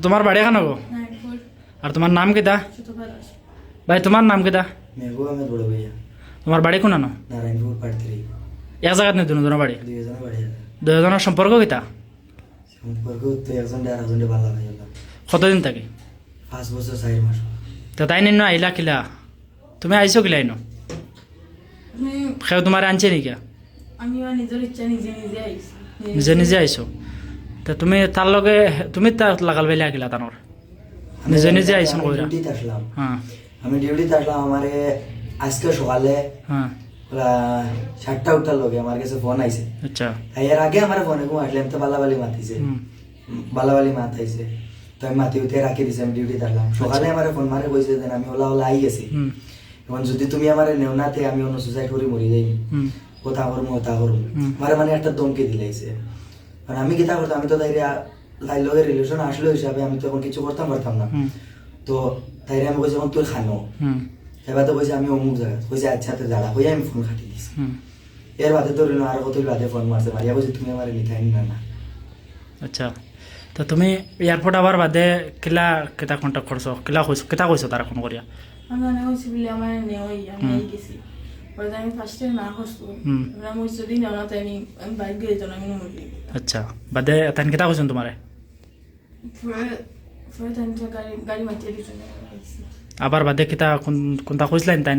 তোমার বাড়ি কেন গো? আর তোমার নাম কিতা? ভাই তোমার নাম কিতা? মেহবুব আহমেদ বড় ভাইয়া। তোমার বাড়ি কোন আনো? নারায়ণপুর পাটতরি। এক জায়গাত নেই দুজনের বাড়ি? দুইজনের বাড়ি আছে। দুজনের সম্পর্ক কিতা? সম্পর্ক তো একজন আর একজনটা ভালো ভাই হলাম। কতদিন থাকি? 5 বছর 4 মাস। তো তাই নিন আইলা কিলা? তুমি আইছো কিলা ইনো? সেও তোমার আনছে নাকি? আমি নিজের ইচ্ছা নিজে নিজে আইছি। নিজে নিজে আইছো? তো তুমি তার লগে তুমি তার লাগাল বেলা কিলা তানোর? নিজে নিজে আইছো কইরা? ডিউটিতে আসলাম। হ্যাঁ আমি ডিউটিতে আসলাম। আমারে আজকে সকালে হ্যাঁ 7টা উঠার লগে আমার কাছে ফোন আইছে। আচ্ছা এর আগে আমার ফোনে ঘুম আসলাম তো বালাবালি মাতিছে। বালাবালি মাতাইছে। তো আমি মাতি উঠে রাখি দিছি, আমি ডিউটিতে আসলাম। সকালে আমার ফোন মারে কইছে যে আমি ওলা ওলা আই গেছি। এখন যদি তুমি আমার নেও নাতে আমি অন্য সুসাইড করে মরি যাই। কথা করবো মারে মানে একটা দমকে দিলাইছে। কারণ আমি কিতা করতাম, আমি তো তাই লগে রিলেশন আসলো হিসাবে আমি তখন কিছু করতাম পারতাম না। তো তাইরে আমি কইছি এখন তুই খানো। এবার তো কইছে আমি অমুক জায়গা কইছে আচ্ছা তো দাঁড়া কইয়া আমি ফোন কাটি দিছি। এর বাদে তো আর কত বাদে ফোন মারছে, মারিয়া কইছে তুমি আমার নিতাই না। আচ্ছা তো তুমি এয়ারপোর্ট আবার বাদে কিলা কেটা কন্ট্যাক্ট করছো? কিলা কইছো তারা ফোন করিয়া? আমি অনেক হয়েছি বলে আমার নেওয়াই আমি আই গেছি। পরে আমি ফার্স্টে না করছো আমি ওই যদি নেওয়া না তাই আমি বাইক গিয়ে যেত না আমি মরি। আচ্ছা বাদে তান কেটা কইছেন তোমারে? পরে তাই গাড়ি মাতিয়ে দিয়েছে। আবার বাদে কিতা কোনটা কইছিলেন তাই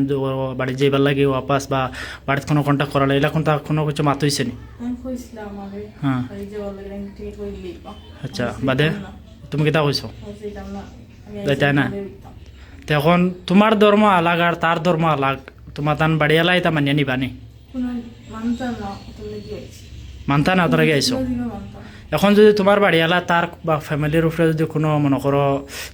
বাড়ি যাইবার লাগে ওয়াপাস বা বাড়িতে কোনো কন্ট্যাক্ট করালে এলা কোনটা কোনো কিছু মাত হইছে নি? আমি কইছিলাম আগে হ্যাঁ বাড়ি যাওয়ার লাগে আমি টিকিট করে দিই। আচ্ছা বাদে তুমি কিতা কইছো? সেইটাম না আমি তাই না? তো এখন তোমার ধর্ম আলাগ আর তার ধর্ম আলাগ, তোমার তান বাড়ি এলাই তা মানিয়ে নিবা নি? কোনো মানতাম না তুমি কি হয়েছে মানতা না তোরা গেছো? মানতাম এখন যদি তোমার বাড়ি এলা তার বা ফ্যামিলির উপরে যদি কোনো মনে করো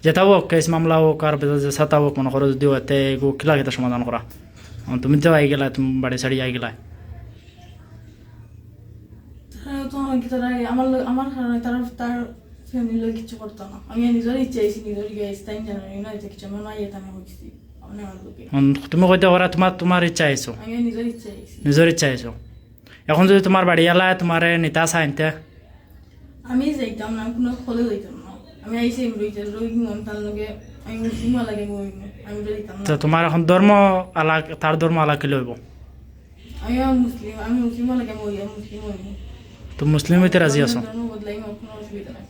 যেটা হোক কেস মামলা হোক আর যেটা হোক মনে করো যদি এতে এগো কিলা কেটা সমাধান করা? তুমি তো আই গেলা, তুমি বাড়ি ছাড়ি আই গেলা। তো আমাকে তারা আমার কারণে তারা তার ফ্যামিলির লোক কিছু করতো না। আমি নিজের ইচ্ছা আইসি নিজের গেছি তাই জানি না এটা কিছু আমার নাই এটা আমি হয়েছি আমার লোকে। তুমি কইতে পারা তোমার ইচ্ছা আইছো? আমি নিজের ইচ্ছা আইসি। নিজের ইচ্ছা আইছো। এখন যদি তোমার বাড়ি এলা তোমারে নিতা চাইতে? আমি যাইতাম না, কোনো খোলে যাইতাম না। আমি আইসি রই মন তার লগে আমি মুসলিম লাগে আমি যাইতাম না। তো তোমার এখন ধর্ম আলাগ তার ধর্ম আলাগ কি লইব? আমি মুসলিম লাগে মুসলিম হইব। তো মুসলিম হইতে রাজি আছো? ধর্ম বদলাই আমার কোনো অসুবিধা নাই।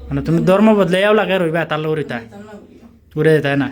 মানে তুমি ধর্ম বদলাইয়াও লাগে রইবা তার লগে রইতা? যাইতাম না বলিও। উড়ে যেতাই না?